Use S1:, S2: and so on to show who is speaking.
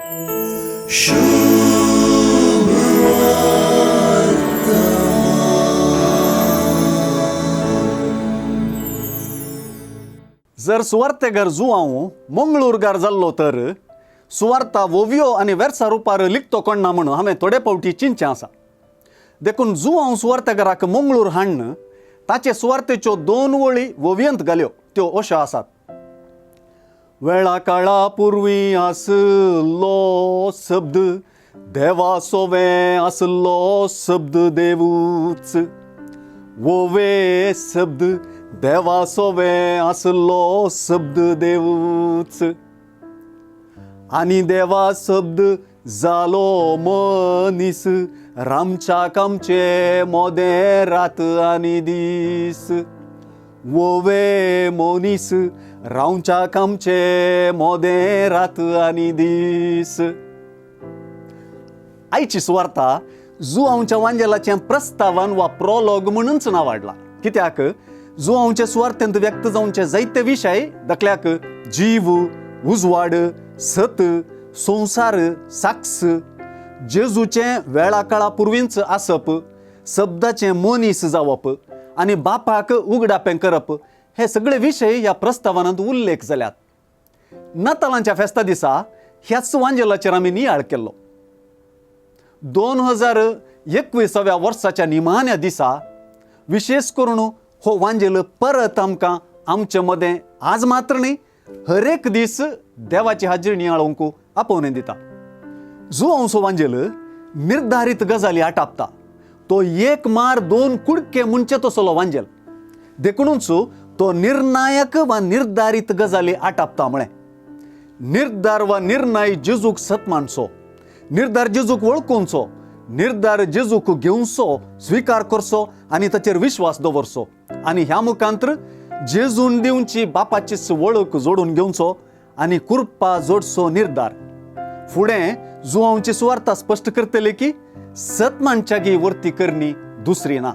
S1: जर सुवार्थेगार जुआंव मंगळूरगार जाल्लो तर सुवार्ता वोवियो आनी वेर्सा रुपार लिखतो कोणना म्हणून हांवें थोडे फावटी चिंतचें आसा. देखून जुआंव सुवार्थेगाराक मंगळूर हाडन ताचे सुवार्थेच्यो 2 वळी वोवयंत घाल्यो. त्यो अश्यो आसात. वेळा काळा पुर्वी आसलो शब्द देवा सोवे आसलो शब्द देवूच. वोवे शब्द देवा सोवे आसलो शब्द देवूच. आनी देवा शब्द जालो मनीस रामच्या कामचे मोदे रात आनी दीस. वोवे मनीस रावच्या कामचे मोदे रात आनी दीस. आयची सुवार्ता जुआंवच्या वांजेलाचें प्रस्तावन वा प्रोलॉग म्हणूनच नांवाडला. कित्याक जुआंवचे सुवार्थेंत व्यक्त जावचे जायते विशय दाखल्याक जीव, उजवाड, सत, संसार, साक्ष, जेजूचें वेळा काळा पुर्वींच आसप, शब्दाचें मनीस जावप आनी बापाक उगडापें करप हे सगळे विशय ह्या प्रस्तावनांत उल्लेख जाल्यात. नातालांच्या फेस्ता दिसा ह्याच वांजेलाचेर आमी नियाळ केल्लो. 2021व्या वर्साच्या निमाण्या दिसा विशेष करून हो वांजेल परत आमकां आमचे मदें आज मात्र न्ही हर एक दीस देवाची हाजीर नियाळोवंक आपोवणें दिता. जुआंवचो वांजेल निर्धारीत गजाली आटापता. तो 1 मार 2 कुडके म्हणचे तसलो वांजेल. देखूनच तो निर्णायक वा निर्धारीत गजाली आटापता. म्हळें निर्धार वा निर्णय जेजूक सतमानचो, निर्धार जेजूक वळखूंचो, निर्धार जेजूक घेवचो, स्विकार करचो आनी ताचेर विश्वास दवरचो आनी ह्या मुखांत्र जेजून दिवची बापाची वळख जोडून घेवचो आनी कुरपा जोडचो निर्धार. फुडें जुआंवची सुवार्ता स्पश्ट करतले की सतमानच्यागी वर्ती करणी दुसरी ना.